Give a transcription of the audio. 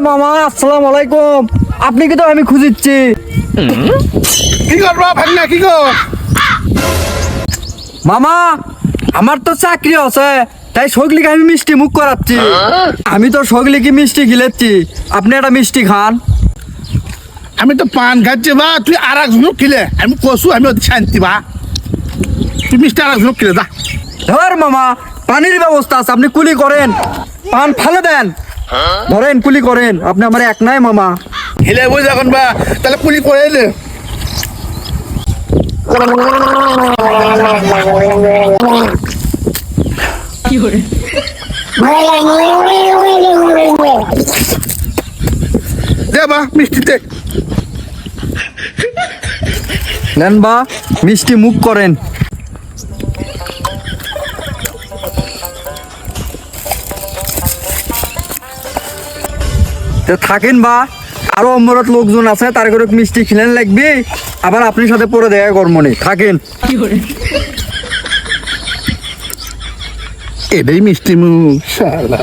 মামা, আসসালামু আলাইকুম। আপনি কি? তো আমি খুঁজিচ্ছি। কি করবো ভাগনা, কি গো? মামা, আমার তো চাকরি আছে, তাই সগলিকে আমি মিষ্টি মুখ করাচ্ছি। আমি তো সগলিকে মিষ্টি খিলেচ্ছি, আপনি একটা মিষ্টি খান। আমি তো পান খাচ্ছি বা তুই আর একজন খিলে আমি কসু আমি অতি শান্তি বা তুই মিষ্টি আর একজন খিলে যা। ধর মামা, পানির ব্যবস্থা আছে, আপনি কুলি করেন, পান ফেলে দেন, ধরেন কুলি করেন। আপনি আমার এক নাই মামা। খিলে বই যখন বা তাহলে পুলি করে দে। দে বা মিষ্টি দে। নেন বা মিষ্টি মুখ করেন। তো থাকেন বা, আরো অমরত লোকজন আছে, তার করে মিষ্টি খিলেন লাগবে। আবার আপনার সাথে পরে দেখা কর্মনি থাকেন। এটাই মিষ্টি মুখ শালা।